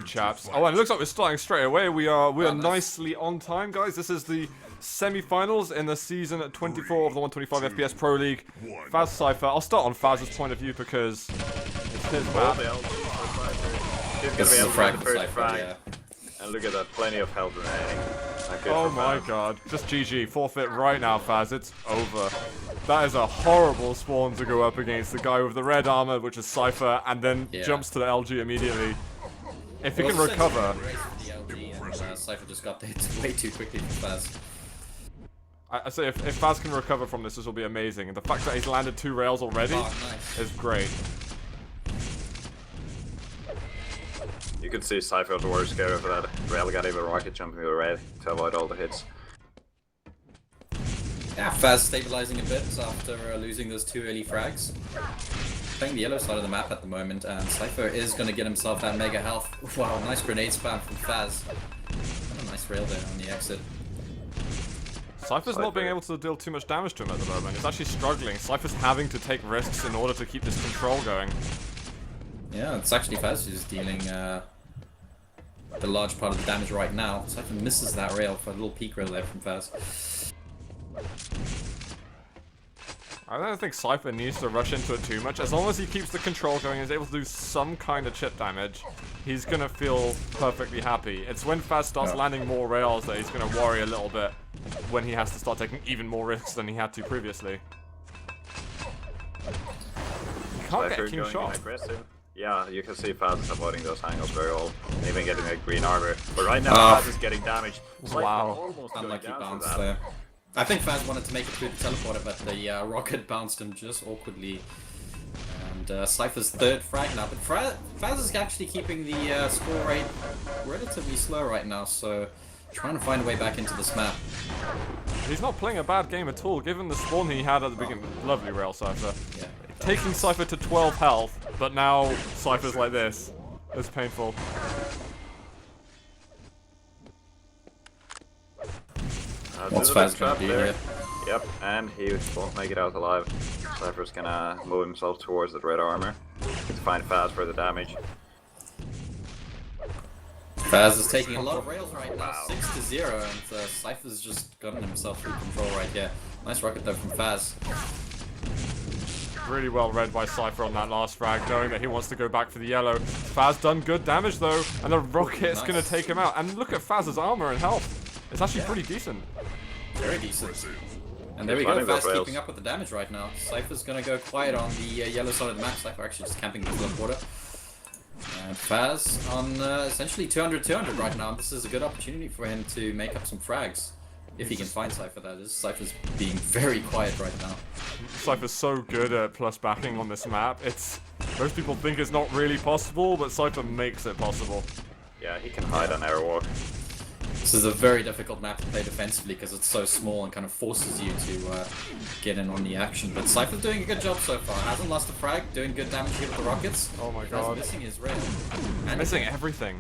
chaps. Oh, and it looks like we're starting straight away. We are nicely on time, guys. This is the semi-finals in the season 24 of the 125 FPS Pro League. Fazz Cypher. I'll start on Fazz's point of view because it's his map. This is a frag for Cypher, yeah. And look at that, plenty of health remaining. Oh my god. Just GG. Forfeit right now, Fazz. It's over. That is a horrible spawn to go up against the guy with the red armor, which is Cypher, and then jumps to the LG immediately. If he can recover... Cypher just got there way too quickly for Fazz. I say if Fazz can recover from this, this will be amazing. And the fact that he's landed 2 rails already is great. You could see Cypher was the worst scared of that rail got even rocket jumping to the red to avoid all the hits. Yeah, Fazz stabilizing a bit after losing those 2 early frags. Playing the yellow side of the map at the moment, and Cypher is going to get himself that mega health. Wow, nice grenade spam from Fazz. What a nice rail there on the exit. Cypher's not being able to deal too much damage to him at the moment. He's actually struggling. Cypher's having to take risks in order to keep this control going. Yeah, it's actually Fazz who's dealing the large part of the damage right now. Cypher misses that rail for a little peak rail there from Fazz. I don't think Cypher needs to rush into it too much. As long as he keeps the control going and is able to do some kind of chip damage, he's going to feel perfectly happy. It's when Fazz starts landing more rails that he's going to worry a little bit when he has to start taking even more risks than he had to previously. He can't get a clean shot. Yeah, you can see Fazz is avoiding those angles very well, even getting a green armor. But right now, Fazz is getting damaged. Wow. Unlucky bounce there. I think Fazz wanted to make it through the teleporter, but the rocket bounced him just awkwardly. And Cypher's 3rd frag now, but Fazz is actually keeping the score rate relatively slow right now, so trying to find a way back into this map. He's not playing a bad game at all, given the spawn he had at the beginning. Lovely rail, Cypher. Yeah, taking Cypher to 12 health, but now Cypher's like this. It's painful. What's Fazz gonna do here? Yep, and he won't make it out alive. Cypher's gonna move himself towards the red armor to find Fazz for the damage. Fazz is taking a lot of rails right now, 6-0, and Cypher's just gotten himself through control right here. Nice rocket though from Fazz. Really well read by Cypher on that last frag, knowing that he wants to go back for the yellow. Fazz done good damage though, and the rocket's gonna take him out. And look at Fazz's armor and health. It's actually pretty decent. Very decent. And there we go, Fazz keeping up with the damage right now. Cypher's gonna go quiet on the yellow side of the map. Cypher actually just camping the teleporter. And Fazz on essentially 200-200 right now. This is a good opportunity for him to make up some frags. If he can find Cypher, that is. Cypher's being very quiet right now. Cypher's so good at plus backing on this map. Most people think it's not really possible, but Cypher makes it possible. Yeah, he can hide on airwalk. This is a very difficult map to play defensively because it's so small and kind of forces you to get in on the action. But Cypher's doing a good job so far. Hasn't lost a frag, doing good damage here with the rockets. Oh my god. He's missing his rail. And missing everything.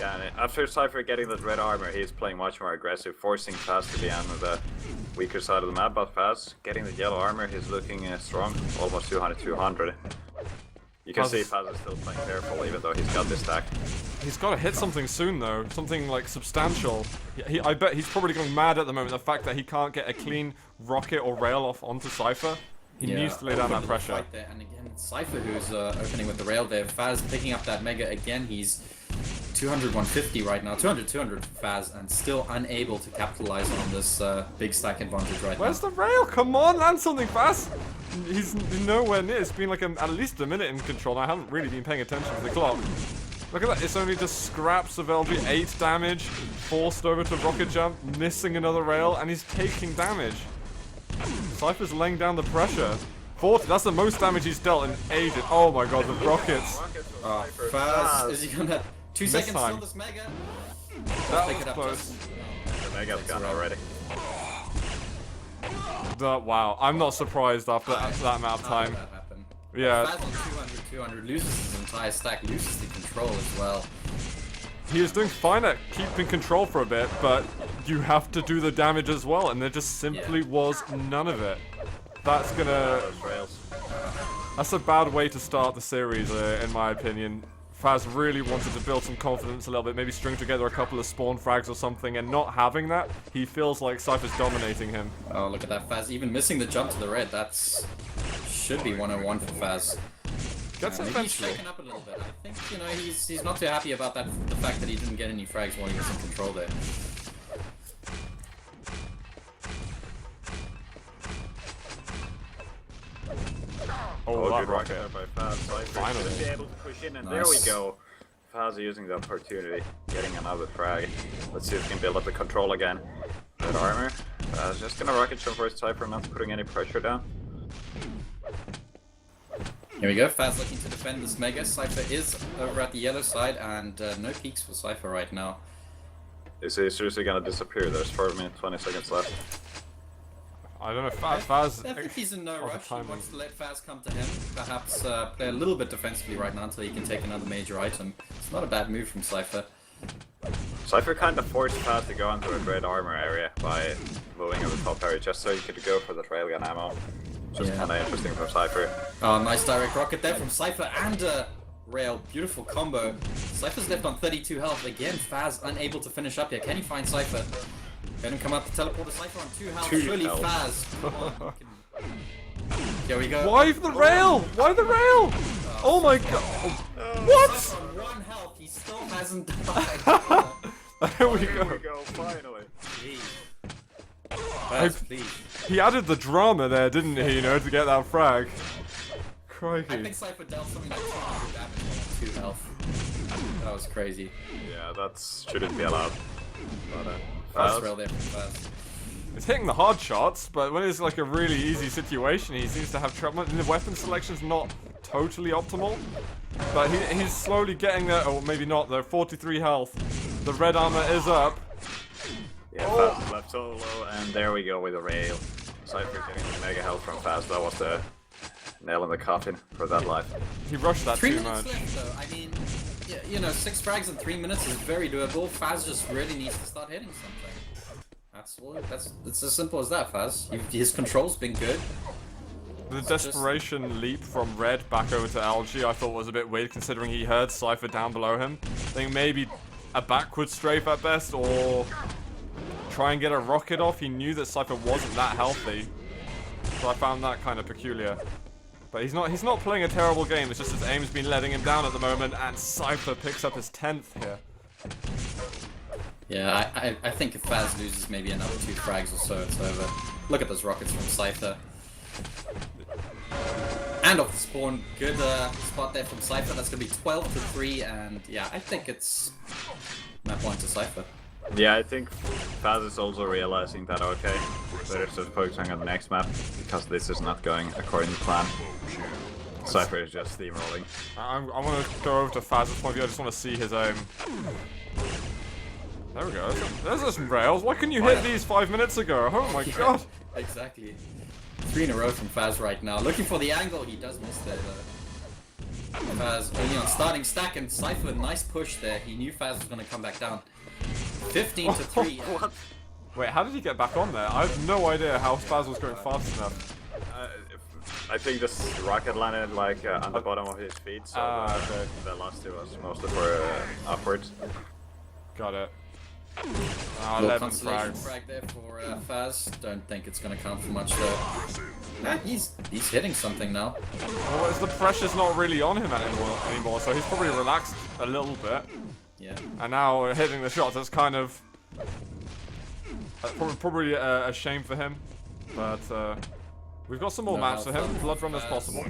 Yeah, and after Cypher getting that red armor, he's playing much more aggressive, forcing Fazz to be on the weaker side of the map. But Fazz getting the yellow armor, he's looking strong, almost 200-200. You can see Fazz is still playing careful, even though he's got this stack. He's got to hit something soon, though. Something, like, substantial. I bet he's probably going mad at the moment. The fact that he can't get a clean rocket or rail off onto Cypher. He needs to lay down that pressure. Right there. And again, it's Cypher who's opening with the rail there. Fazz picking up that mega again. He's 200-150 right now. 200-200 for Fazz, and still unable to capitalize on this big stack advantage right now. Where's the rail? Come on, land something, Fazz! He's nowhere near. It's been like at least a minute in control. I haven't really been paying attention to the clock. Look at that. It's only just scraps of LG. 8 damage. Forced over to rocket jump. Missing another rail. And he's taking damage. Cypher's laying down the pressure. 40. That's the most damage he's dealt in ages. Oh my god, the rockets. Fazz. Is he gonna... 2 seconds still this mega? That was close. The mega's gone already. Wow, I'm not surprised after that amount of time. Yeah. Fazz on 200-200 loses his entire stack, loses the control as well. He was doing fine at keeping control for a bit, but you have to do the damage as well, and there just simply was none of it. That's gonna... That's a bad way to start the series, in my opinion. Fazz really wanted to build some confidence a little bit, maybe string together a couple of spawn frags or something, and not having that, he feels like Cypher's dominating him. Oh, look at that Fazz. Even missing the jump to the red, should be 101 for Fazz. Gets it Maybe he's eventually. shaken up a little bit. I think, you know, he's not too happy about that, the fact that he didn't get any frags while he was in control there. Oh, that good rocket. there by Fazz. Cypher Finally. should be able to push in, and Nice. there we go. Fazz using the opportunity, getting another frag. Let's see if he can build up the control again. Good armor. Fazz just gonna rocket jump for his Cypher, not putting any pressure down. Here we go, Fazz looking to defend this Mega. Cypher is over at the yellow side, and no peeks for Cypher right now. Is he seriously gonna disappear? There's 4 minutes, 20 seconds left. I don't know, Fazz... I think he's in no of the rush. He timing. wants to let Fazz come to him. Perhaps play a little bit defensively right now until he can take another major item. It's not a bad move from Cypher. Cypher kind of forced Fazz to go into the red armor area by moving over the top area, just so he could go for the railgun ammo. Just Yeah. kind of interesting for Cypher. Oh, nice direct rocket there from Cypher and Rail. Beautiful combo. Cypher's left on 32 health. Again, Fazz unable to finish up here. Can he find Cypher? Let him come up to teleport to Cypher on 2 health. 2 Surely health. Fazz. Come on. Here we go. Why the rail? Why the rail? Oh my god. What? Cypher on 1 health. He still hasn't died. There we Here we go. go, finally. Please. Fazz, please. He added the drama there, didn't he, you know, to get that frag. I Crikey. think Cypher dealt something like 200 damage on 2 health. That was crazy. Yeah, that shouldn't be allowed. But, Fast Fazz, rail there from Fazz. It's hitting the hard shots, but when it's like a really easy situation, he seems to have trouble. And the weapon selection's not totally optimal, but he's slowly getting there. Or maybe not, though. 43 health. The red armor is up. yeah, Fazz is left solo, and there we go with the rail. Cypher getting the mega health from Fazz. That was the nail in the coffin for that life. He rushed that 3 too minutes much. left though. I mean, yeah, you know, 6 frags in 3 minutes is very doable. Fazz just really needs to start hitting something. That's all. It's as simple as that, Fazz. His control's been good. The desperation leap from red back over to algae I thought was a bit weird considering he heard Cypher down below him. I think maybe a backward strafe at best or try and get a rocket off. He knew that Cypher wasn't that healthy. So I found that kind of peculiar. But he's not playing a terrible game, it's just his aim's been letting him down at the moment and Cypher picks up his 10th here. Yeah, I think if Fazz loses maybe another 2 frags or so, it's over. Look at those rockets from Cypher. And off the spawn, good spot there from Cypher. That's going to be 12 to 3, and yeah, I think it's map 1 to Cypher. Yeah, I think Fazz is also realizing that, okay, better just focusing on the next map, because this is not going according to plan. Cypher is just steamrolling. I want to go over to Fazz's point of view, I just want to see his aim. There we go, there's some rails. Why couldn't you hit these 5 minutes ago? Oh my god. Exactly. 3 in a row from Fazz right now. Looking for the angle, he does miss there though. Fazz only on starting stack, and Cypher, nice push there. He knew Fazz was going to come back down. 15 to 3. What? Wait, how did he get back on there? I have no idea how Fazz was going fast enough. I think this rocket landed like on the bottom of his feet, so okay. the last two was mostly for upwards. Got it. Little 11 constellation frags. frag there for Fazz. Don't think it's going to count for much though. Nah, he's hitting something now. Well, the pressure's not really on him anymore, so he's probably relaxed a little bit. Yeah. And now hitting the shots, that's kind of probably a shame for him. But we've got some more maps for him. Blood run as possible.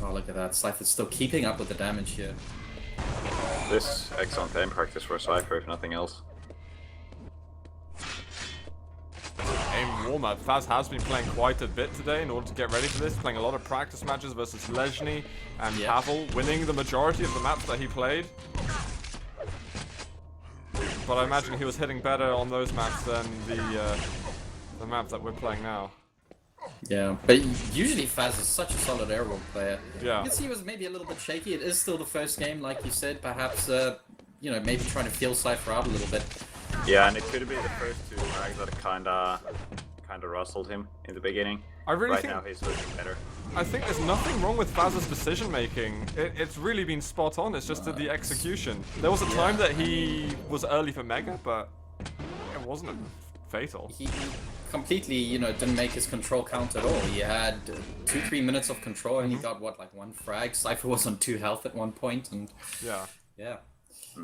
Oh, look at that. Cypher's still keeping up with the damage here. This excellent aim practice for Cypher, if nothing else. Aim warm-up. Fazz has been playing quite a bit today in order to get ready for this, playing a lot of practice matches versus Lezhny and Pavel, winning the majority of the maps that he played. But I imagine he was hitting better on those maps than the map that we're playing now. Yeah, but usually Fazz is such a solid airborne player. Yeah. You can see he was maybe a little bit shaky. It is still the first game, like you said. Perhaps, you know, maybe trying to feel Cypher out a little bit. Yeah, and it could be the first 2 frags that kinda rustled him in the beginning. I really right think now he's looking better. I think there's nothing wrong with Fazz's decision making. It's really been spot on. It's just the execution. There was a time that he was early for Mega, but it wasn't fatal. He completely, you know, didn't make his control count at all. He had 2-3 minutes of control and he got what, like 1 frag. Cypher was on 2 health at one point, and yeah.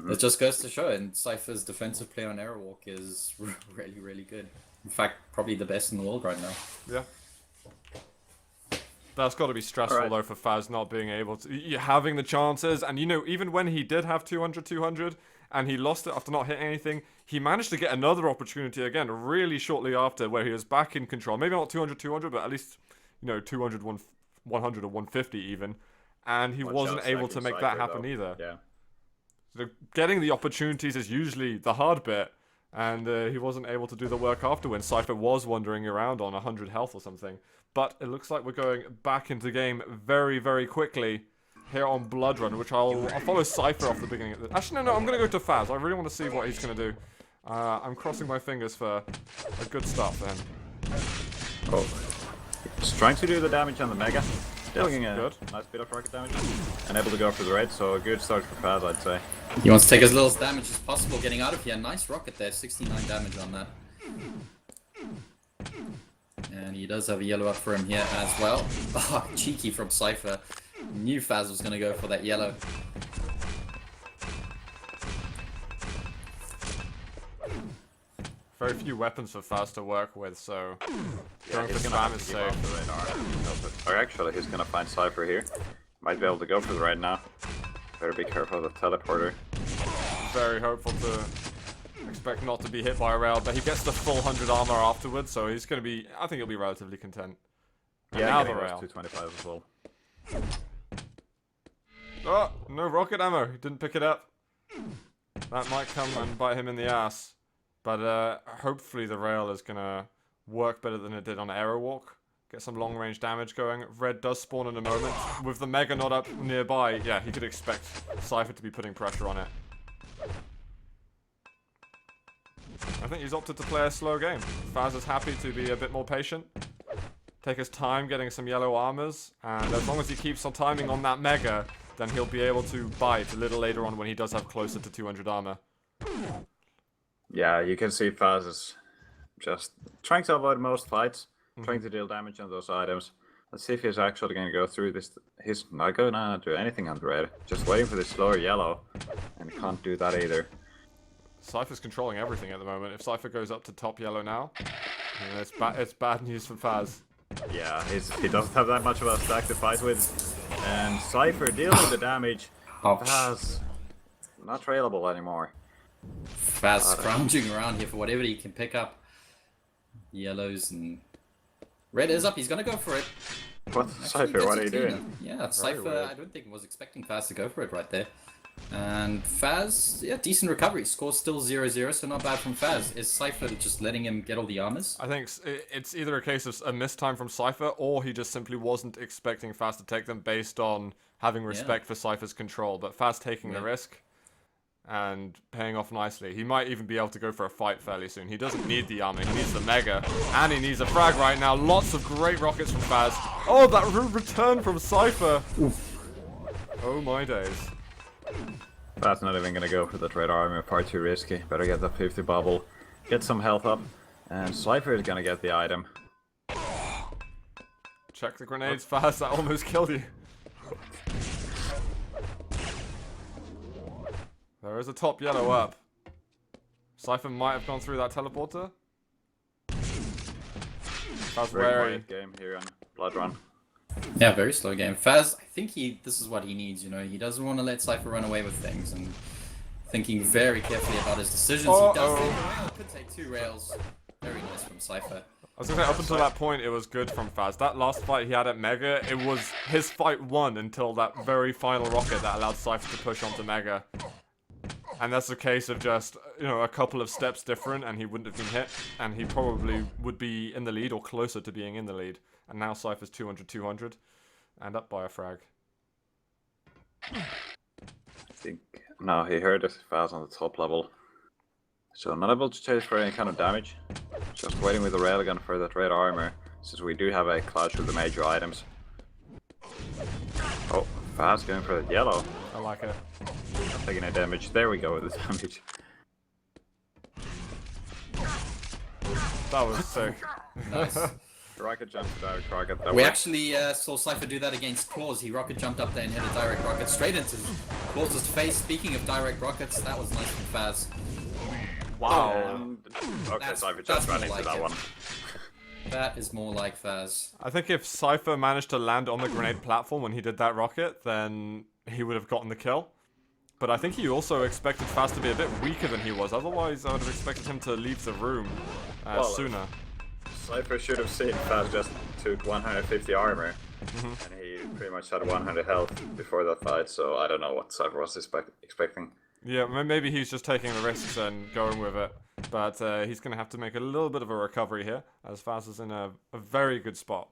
It just goes to show, and Cypher's defensive play on Airwalk is really, really good. In fact, probably the best in the world right now. Yeah. That's got to be stressful though for Fazz not being able to, having the chances, and you know, even when he did have 200 and he lost it after not hitting anything, he managed to get another opportunity again really shortly after where he was back in control. Maybe not 200, but at least, you know, 200, 100 or 150 even, and he wasn't able to make that happen either. Yeah. So getting the opportunities is usually the hard bit, and he wasn't able to do the work after when Cypher was wandering around on 100 health or something. But it looks like we're going back into game very, very quickly here on Blood Run, which I'll follow Cypher off the beginning of this. Actually, no, I'm going to go to Fazz. I really want to see what he's going to do. I'm crossing my fingers for a good start for him. Oh. He's trying to do the damage on the Mega. Still getting a good. nice bit of rocket damage. And able to go for the red, so a good start for Fazz, I'd say. He wants to take as little damage as possible getting out of here. Nice rocket there, 69 damage on that. And he does have a yellow up for him here as well. Oh, cheeky from Cypher. Knew Fazz was going to go for that yellow. Very few weapons for Fazz to work with, so yeah, going for spam is safe. Or actually, he's gonna find Cypher here. Might be able to go for the red now. Better be careful of the teleporter. Very hopeful to expect not to be hit by a rail, but he gets the full 100 armor afterwards, so he's gonna be. I think he'll be relatively content. And yeah, now the rail. 225 as well. Oh, no rocket ammo. He didn't pick it up. That might come and bite him in the ass. But hopefully the rail is going to work better than it did on Aerowalk. Get some long range damage going. Red does spawn in a moment. With the Mega not up nearby, yeah, he could expect Cypher to be putting pressure on it. I think he's opted to play a slow game. Fazz is happy to be a bit more patient. Take his time getting some yellow armors. And as long as he keeps on timing on that Mega, then he'll be able to bite a little later on when he does have closer to 200 armor. Yeah, you can see Fazz is just trying to avoid most fights, trying to deal damage on those items. Let's see if he's actually going to go through this. He's not going to do anything on the red, just waiting for the slower yellow, and can't do that either. Cypher's controlling everything at the moment. If Cypher goes up to top yellow now, it's bad news for Fazz. Yeah, he doesn't have that much of a stack to fight with, and Cypher dealing the damage. Fazz not trailable anymore. Fazz scrounging around here for whatever he can pick up. Yellows and red is up. He's gonna go for it. What, Cypher? What are you doing? Yeah, Cypher. I don't think was expecting Fazz to go for it right there. And Fazz, yeah, decent recovery. Score still 0-0, so not bad from Fazz. Is Cypher just letting him get all the armors? I think it's either a case of a missed time from Cypher, or he just simply wasn't expecting Fazz to take them based on having respect for Cypher's control. But Fazz taking the risk and paying off nicely. He might even be able to go for a fight fairly soon. He doesn't need the armor, he needs the Mega, and he needs a frag right now. Lots of great rockets from Fazz. Oh, that return from Cypher. Oof. Oh my days. Fazz not even gonna go for that red armor, far too risky. Better get that 50 bubble, get some health up, and Cypher is gonna get the item. Check the grenades, Fazz, that almost killed you. There is a top yellow up. Cypher might have gone through that teleporter. Fazz wary. Game here on Blood Run. Yeah, very slow game. Fazz, I think this is what he needs, you know. He doesn't want to let Cypher run away with things, and thinking very carefully about his decisions. He does take a rail. Could take 2 rails. Very nice from Cypher. I was gonna say, up until that point, it was good from Fazz. That last fight he had at Mega, it was his fight 1 until that very final rocket that allowed Cypher to push onto Mega. And that's a case of just, you know, a couple of steps different, and he wouldn't have been hit, and he probably would be in the lead or closer to being in the lead. And now Cypher's 200, and up by a frag. I think no, he heard it. Fazz on the top level, so not able to chase for any kind of damage. Just waiting with the railgun for that red armor, since we do have a clash with the major items. Fazz going for the yellow. I like it. Not taking any damage. There we go with the damage. That was sick. Nice. Rocket jump to direct rocket. That We worked. actually saw Cypher do that against Claws. He rocket jumped up there and hit a direct rocket straight into Claws' face. Speaking of direct rockets, that was nice from Fazz. Wow. Okay, Cypher that's just ran more into like that it. one. That is more like Fazz. I think if Cypher managed to land on the grenade platform when he did that rocket, then he would have gotten the kill. But I think he also expected Fazz to be a bit weaker than he was. Otherwise, I would have expected him to leave the room sooner. Cypher should have seen Fazz just took 150 armor, and he pretty much had 100 health before that fight, so I don't know what Cypher was expecting. Yeah, maybe he's just taking the risks and going with it. But he's going to have to make a little bit of a recovery here, as Fazz is in a very good spot.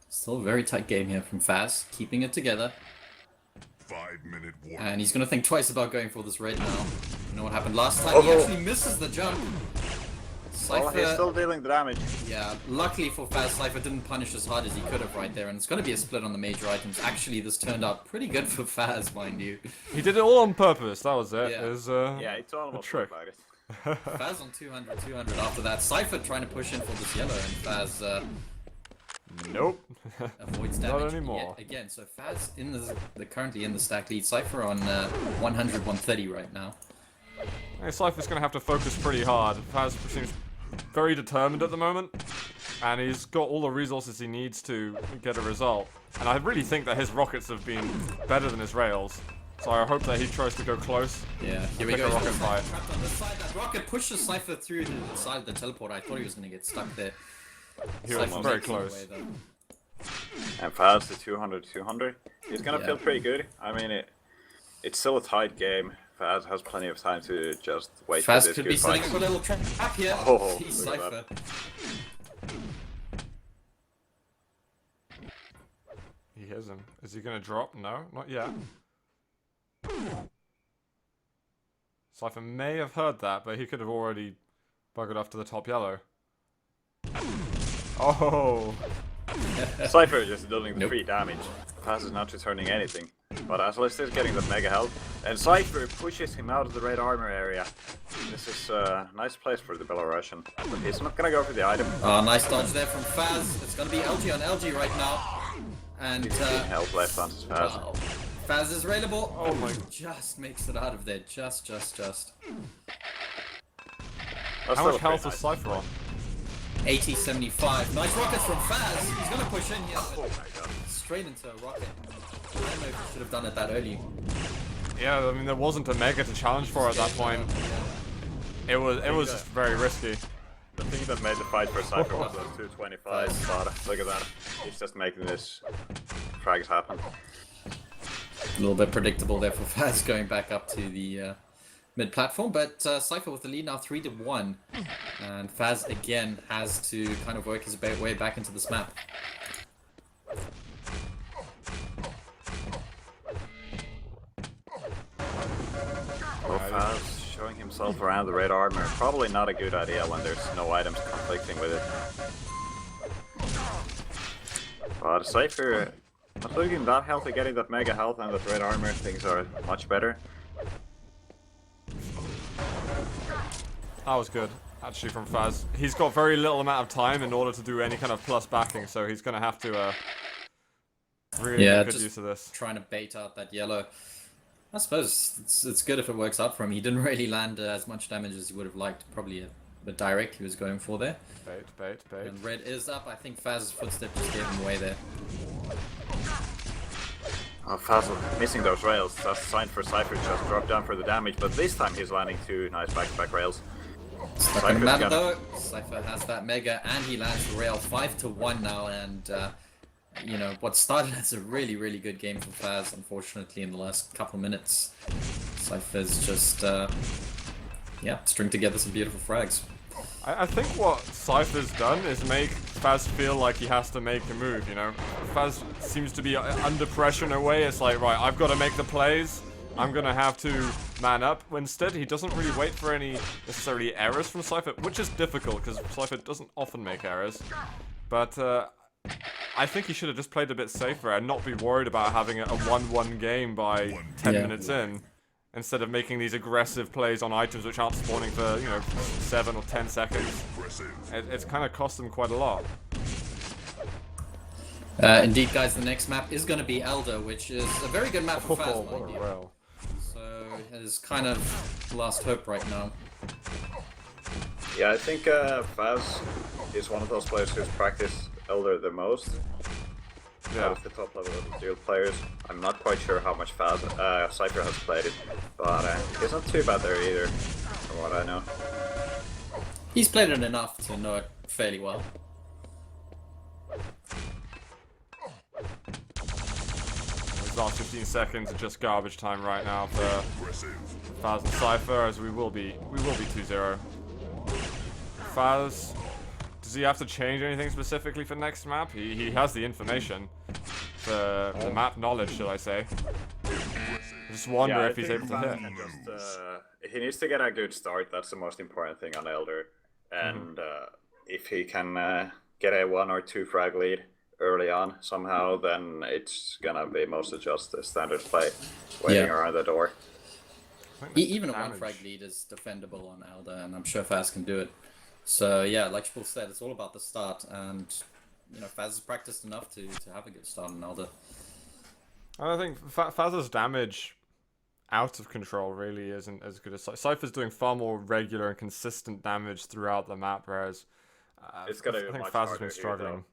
Still a very tight game here from Fazz, keeping it together. 5-minute warning. And he's going to think twice about going for this red now. You know what happened last time? He actually misses the jump. Well, he's still dealing the damage. Yeah, luckily for Fazz, Cypher didn't punish as hard as he could have right there, and it's going to be a split on the major items. Actually, this turned out pretty good for Fazz, mind you. He did it all on purpose, that was it. Yeah. It was, Yeah, it's almost a trick. about it. Fazz on 200 after that. Cypher trying to push in for this yellow, and Fazz Nope. avoids Not damage anymore. yet again. So Fazz in the currently in the stack lead. Cypher on 100, 130 right now. Hey, Cypher's going to have to focus pretty hard. Fazz seems very determined at the moment, and he's got all the resources he needs to get a result. And I really think that his rockets have been better than his rails, so I hope that he tries to go close. Yeah, here we Pick go. a He's rocket got fight. trapped on this side. That rocket pushes Cypher through to the side of the teleport. I thought he was going to get stuck there. He was Cypher very makes it away, close. though. And Fazz to 200. He's gonna Yeah. feel pretty good. I mean, it's still a tight game. Fazz has plenty of time to just wait Fazz for this could good be setting fight. up a little trap here. Oh, He's look at Cypher. He hears him. Is he going to drop? No, not yet. Cypher may have heard that, but he could have already buggered off to the top yellow. Oh! Cypher just dealing the Nope. free damage. Fazz is not returning anything. But Atlas is getting the mega health. And Cypher pushes him out of the red armor area. This is a nice place for the Belarusian. But he's not gonna go for the item. Oh, nice dodge there from Fazz. It's going to be LG on LG right now. And He's getting help left on his Fazz. wow. Fazz is railable. Oh my- Just makes it out of there. Just. That's How still much a health pretty is nice Cypher on? 80, 75. Nice rockets from Fazz. He's going to push in here. Oh But my god. straight into a rocket. I don't know if he should have done it that early. Yeah, I mean, there wasn't a mega to challenge for at that point. It was just very risky. The thing that made the fight for Cypher was those 225. But look at that. He's just making this frags happen. A little bit predictable there for Fazz going back up to the mid platform, but Cypher with the lead now 3-1, and Fazz again has to kind of work his way back into this map. Well, Fazz showing himself around the red armor. Probably not a good idea when there's no items conflicting with it. But Cypher not looking that healthy, getting that mega health and that red armor. Things are much better. That was good, actually, from Fazz. He's got very little amount of time in order to do any kind of plus backing, so he's going to have to really make good just use of this. trying to bait out that yellow. I suppose it's good if it works out for him. He didn't really land as much damage as he would have liked. Probably a direct he was going for there. Bait. And red is up. I think Fazz's footstep just gave him away there. Oh, Fazz missing those rails. That's a sign for Cypher to just drop down for the damage, but this time he's landing two nice back-to-back rails. Stuck on the map though. Cypher has that mega and he lands the rail 5-1 now, and you know, what started as a really good game for Fazz, unfortunately in the last couple minutes, Cypher's just string together some beautiful frags. I think what Cypher's done is make Fazz feel like he has to make a move, you know? Fazz seems to be under pressure in a way. It's like, right, I've got to make the plays. I'm going to have to man up. Instead, he doesn't really wait for any necessarily errors from Cypher, which is difficult because Cypher doesn't often make errors. But I think he should have just played a bit safer and not be worried about having a 1-1 game by 10 minutes in, instead of making these aggressive plays on items which aren't spawning for, you know, 7 or 10 seconds. It's kind of cost them quite a lot. Indeed, guys, the next map is going to be Elder, which is a very good map for Fazz. What a rail. So it's kind of last hope right now. Yeah, I think Fazz is one of those players who's practiced Elder the most. Out of the top level of the dual players. I'm not quite sure how much Fazz Cypher has played it, but he's not too bad there either, from what I know. He's played it enough to know it fairly well. These last 15 seconds are just garbage time right now for Fazz and Cypher, as we will be 2-0. Fazz, does he have to change anything specifically for next map? He has the information, the map knowledge, should I say? I just wonder if he's able to hit. He needs to get a good start. That's the most important thing on Elder, and if he can get a 1 or 2 frag lead early on somehow, then it's gonna be mostly just a standard play waiting around the door. Even a 1 frag lead is defendable on Elder, and I'm sure Fazz can do it. So yeah, like Spiel said, it's all about the start, and you know, Fazz has practiced enough to have a good start on Elder. I think Fazz's damage out of control really isn't as good as Cypher's doing far more regular and consistent damage throughout the map, whereas I think Fazz has been struggling.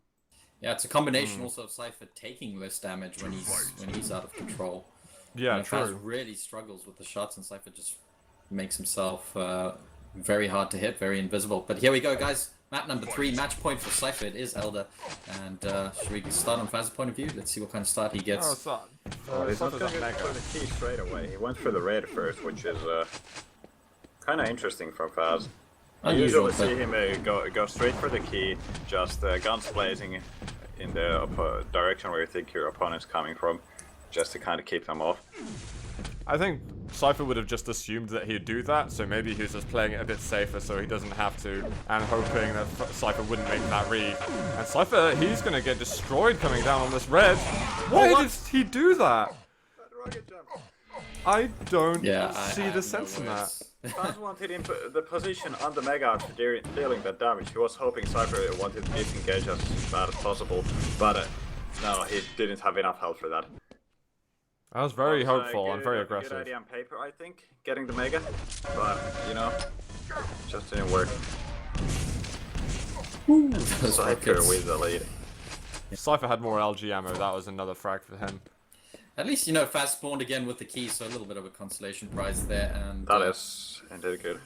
Yeah, it's a combination also of Cypher taking less damage when he's out of control. Yeah, true. Fazz really struggles with the shots, and Cypher just makes himself very hard to hit, very invisible. But here we go, guys. Map number 3, match point for Cypher. It is Elder. And should we start on Fazz's point of view? Let's see what kind of start he gets. He's not going to go for the key straight away. He went for the raid first, which is kind of interesting from Fazz. I usually see him go straight for the key, just guns blazing in the direction where you think your opponent's coming from, just to kind of keep them off. I think Cypher would have just assumed that he'd do that, so maybe he was just playing it a bit safer so he doesn't have to, and hoping that Cypher wouldn't make that read. And Cypher, he's going to get destroyed coming down on this red. Why did he do that? I don't see the sense in that. Fazz wanted him the position on the Mega after dealing that damage. He was hoping Cypher wanted to disengage as bad as possible, but no, he didn't have enough health for that. I was very hopeful and very aggressive. Good idea on paper, I think, getting the Mega, but you know, just didn't work. Cypher with the lead. Cypher had more LG ammo, that was another frag for him. At least, you know, Fazz spawned again with the key, so a little bit of a consolation prize there. And that is indeed good.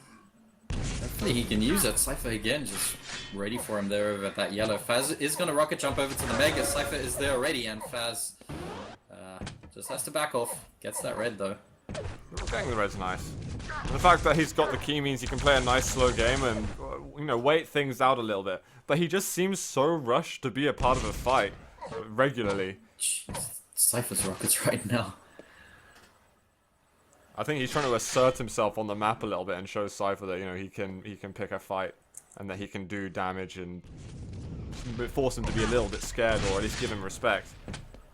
Hopefully he can use it. Cypher again, just ready for him there over at that yellow. Fazz is going to rocket jump over to the Mega. Cypher is there already, and Fazz just has to back off. Gets that red, though. Getting the red's nice. And the fact that he's got the key means he can play a nice slow game and, you know, wait things out a little bit. But he just seems so rushed to be a part of a fight regularly. Cypher's rockets right now. I think he's trying to assert himself on the map a little bit and show Cypher that, you know, he can pick a fight and that he can do damage and force him to be a little bit scared, or at least give him respect.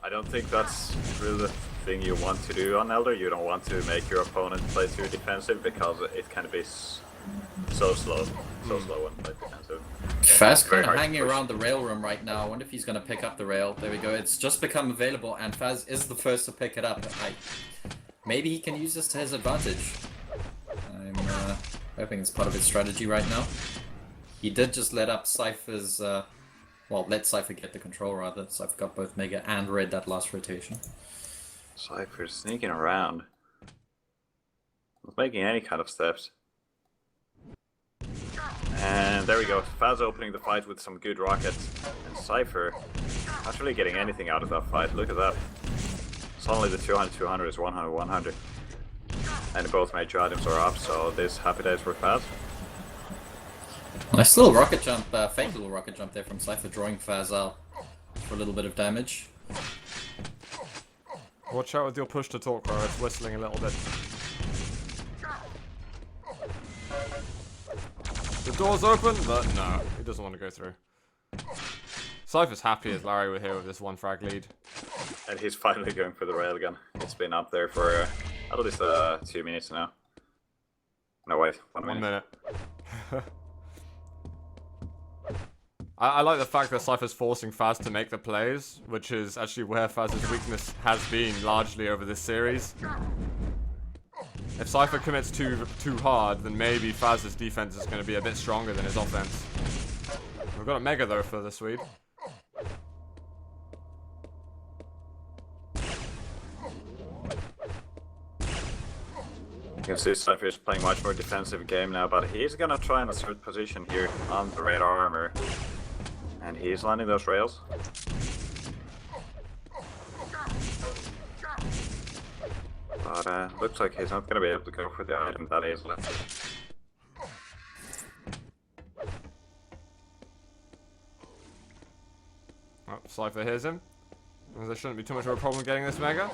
I don't think that's really the thing you want to do on Elder. You don't want to make your opponent play too defensive because it can be so slow when played defensive. Fazz kind of hanging around the rail room right now. I wonder if he's going to pick up the rail. There we go. It's just become available, and Fazz is the first to pick it up. Maybe he can use this to his advantage. I'm hoping it's part of his strategy right now. He did just let up Cypher's... well, let Cypher get the control, rather. Cypher got both Mega and Red that last rotation. Cypher's sneaking around. Not making any kind of steps. And there we go. Fazz opening the fight with some good rockets. And Cypher not really getting anything out of that fight. Look at that. Suddenly the 200-200 is 100-100. And both major items are up, so this happy days for Fazz. Nice little rocket jump, fake little rocket jump there from Cypher, drawing Fazz out for a little bit of damage. Watch out with your push to talk, bro. It's whistling a little bit. The door's open, but no, he doesn't want to go through. Cypher's happy as Larry were here with this 1 frag lead. And he's finally going for the railgun. It's been up there for at least 2 minutes now. No, wait, 1 minute. 1 minute. I like the fact that Cypher's forcing Fazz to make the plays, which is actually where Fazz's weakness has been largely over this series. If Cypher commits too hard, then maybe Fazz's defense is going to be a bit stronger than his offense. We've got a Mega though for the Swede. You can see Cypher is playing much more defensive game now, but he's gonna try and assert position here on the red armor. And he's landing those rails. But looks like he's not gonna be able to go for the item that is left. Oh, Cypher hears him. There shouldn't be too much of a problem getting this Mega.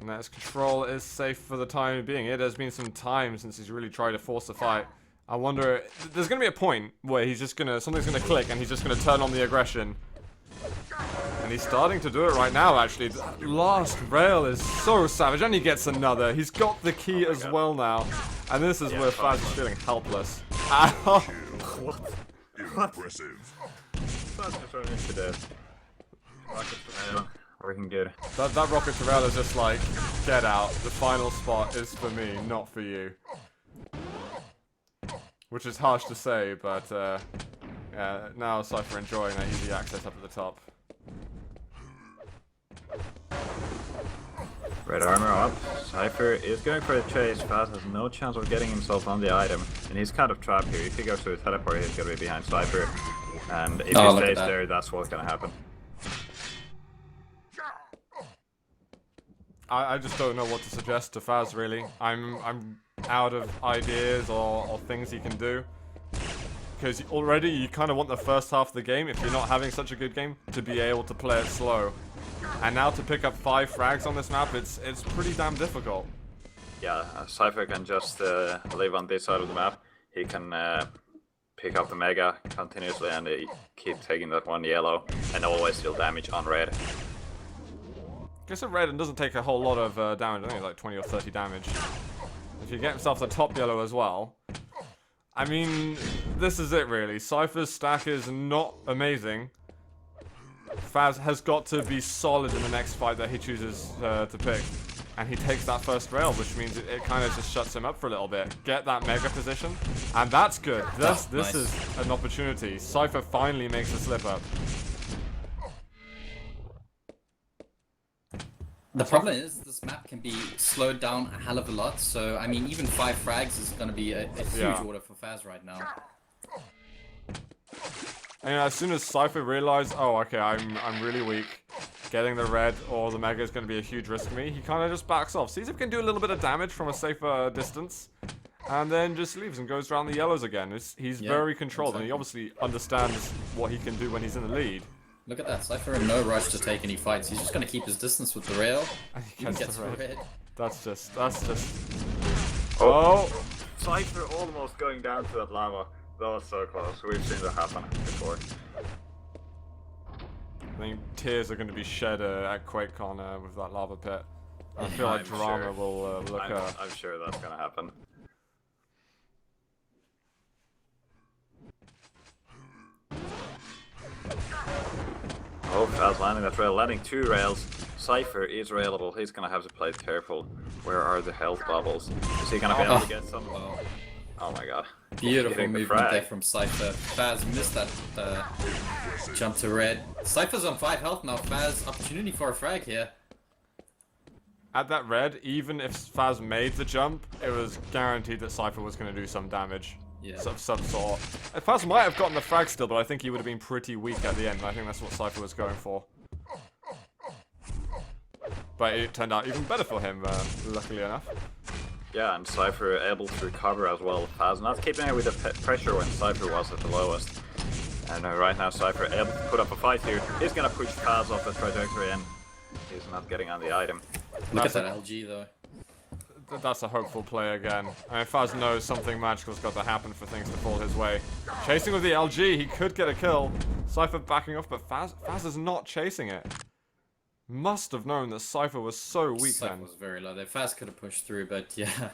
And that his control is safe for the time being. It has been some time since he's really tried to force the fight. I wonder, there's going to be a point where he's just going to, something's going to click and he's just going to turn on the aggression. And he's starting to do it right now, actually. That last rail is so savage, and he gets another. He's got the key as well now. And this is where Fazz is feeling helpless. Ow! Impressive. Fazz just running into the rocket rail. Working good. That rocket to rail is just like, get out. The final spot is for me, not for you. Which is harsh to say, but yeah, now Cypher enjoying that easy access up at the top. Red armor up. Cypher is going for a chase. Fazz has no chance of getting himself on the item. And he's kind of trapped here. If he goes to the teleport, he's going to be behind Cypher. And if he stays there, that's what's going to happen. I just don't know what to suggest to Fazz, really. I'm out of ideas or things he can do. Because already you kind of want the first half of the game, if you're not having such a good game, to be able to play it slow. And now to pick up 5 frags on this map, it's pretty damn difficult. Yeah, Cypher can just live on this side of the map. He can pick up the Mega continuously and keep taking that 1 yellow and always deal damage on red. Guess a red doesn't take a whole lot of damage. I think it's like 20 or 30 damage. If you get himself the top yellow as well. I mean, this is it really. Cypher's stack is not amazing. Fazz has got to be solid in the next fight that he chooses to pick. And he takes that first rail, which means it kind of just shuts him up for a little bit. Get that Mega position. And that's good. This nice. is an opportunity. Cypher finally makes a slip up. The problem is this map can be slowed down a hell of a lot, so I mean even 5 frags is going to be a huge order for Fazz right now. And as soon as Cypher realized, oh okay, I'm really weak, getting the red or the Mega is going to be a huge risk for me, he kind of just backs off, sees if he can do a little bit of damage from a safer distance, and then just leaves and goes around the yellows again. He's very controlled, and he obviously understands what he can do when he's in the lead. Look at that, Cypher in no rush to take any fights. He's just going to keep his distance with the rail. And he Even gets gets the red. That's just... Oh! Cypher almost going down to that lava. That was so close. We've seen that happen before. I think tears are going to be shed at QuakeCon with that lava pit. I feel like drama will occur. I'm sure that's going to happen. Oh, Fazz landing that rail, landing 2 rails. Cypher is railable, he's gonna have to play it careful. Where are the health bubbles? Is he gonna be able to get some? Oh my god. Beautiful movement there from Cypher. Fazz missed that jump to red. Cypher's on 5 health now. Fazz, opportunity for a frag here. At that red, even if Fazz made the jump, it was guaranteed that Cypher was going to do some damage. Yeah. Some sort. Fazz might have gotten the frag still, but I think he would have been pretty weak at the end. I think that's what Cypher was going for. But it turned out even better for him, luckily enough. Yeah, and Cypher able to recover as well. Fazz not keeping it with the pressure when Cypher was at the lowest. And right now Cypher able to put up a fight here. He's gonna push Fazz off the trajectory and he's not getting on the item. Look at that LG though. that's a hopeful play again. I mean, Fazz knows something magical's got to happen for things to fall his way. Chasing with the LG, he could get a kill. Cypher backing off, but Fazz is not chasing it. Must have known that Cypher was so weak Cypher then. was very low. They fast could have pushed through, but yeah.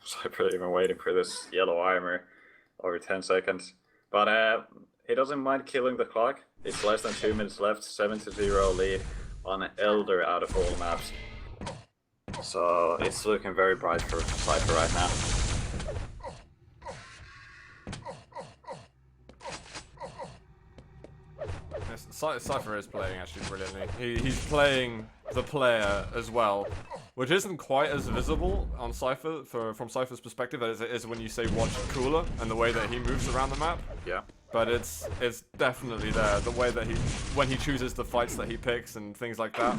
Cypher even waiting for this yellow armor over 10 seconds. But he doesn't mind killing the clock. It's less than 2 minutes left, 7-0 lead on Elder out of all maps. So it's looking very bright for Cypher right now. Yes, Cypher is playing actually brilliantly. He's playing the player as well, which isn't quite as visible on Cypher from Cypher's perspective as it is when you say watch Cooler and the way that he moves around the map. Yeah. But it's definitely there. The way that when he chooses the fights that he picks and things like that,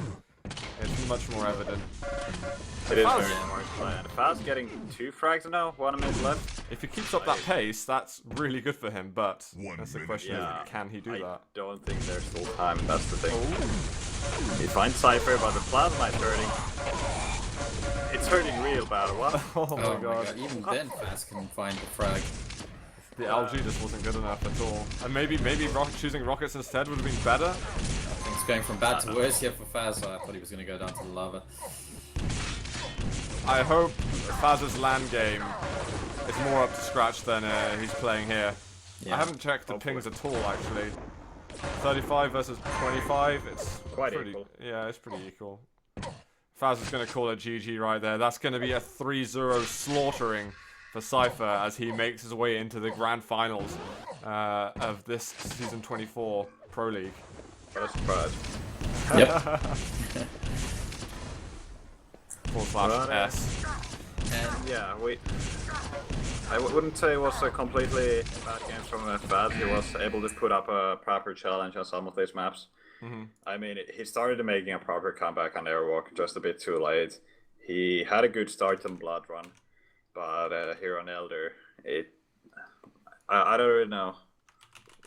it's much more evident. It is Fazz, very smart plan. Fazz getting 2 frags now, 1 minute left. if he keeps up that pace, that's really good for him. But 1 that's the minute. question: Yeah, is, can he do I that? don't think there's still time, that's the thing. He finds Cypher, but the plasma is hurting. It's hurting real bad. What? Oh my god. Even then, Fazz can find the frag. The algae just wasn't good enough at all. And maybe choosing rockets instead would have been better. It's going from bad to worse here for Fazz, so I thought he was going to go down to the lava. I hope Fazz's land game is more up to scratch than he's playing here. Yeah. I haven't checked the pings at all actually. 35 versus 25, it's Quite pretty equal. Yeah, it's pretty equal. Fazz is going to call it GG right there. That's going to be a 3-0 slaughtering for Cypher as he makes his way into the grand finals of this season 24 Pro League. What a surprise. Yep. /S. And yeah, I wouldn't say it was a completely bad game from Fazz. He was able to put up a proper challenge on some of these maps. I mean, he started making a proper comeback on Airwalk just a bit too late. He had a good start on Blood Run, but here on Elder, I don't really know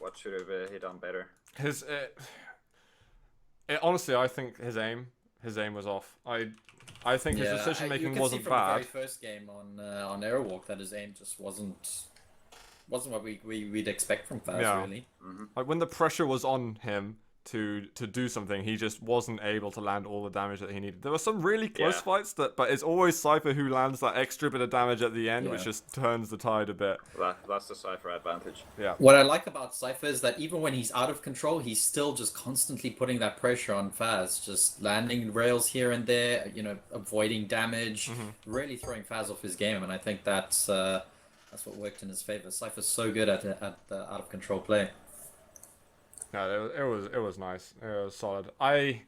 what should have he done better. Honestly, I think his aim was off. I think his decision making wasn't from bad. The very first game on Airwalk that his aim just wasn't what we'd expect from Fazz, really. Like when the pressure was on him to do something, he just wasn't able to land all the damage that he needed. There were some really close fights but it's always Cypher who lands that extra bit of damage at the end, which just turns the tide a bit. That's the Cypher advantage. Yeah. What I like about Cypher is that even when he's out of control, he's still just constantly putting that pressure on Fazz, just landing rails here and there, avoiding damage, really throwing Fazz off his game, and I think that's what worked in his favor. Cypher's so good at the out of control play. Yeah, it was nice. It was solid. I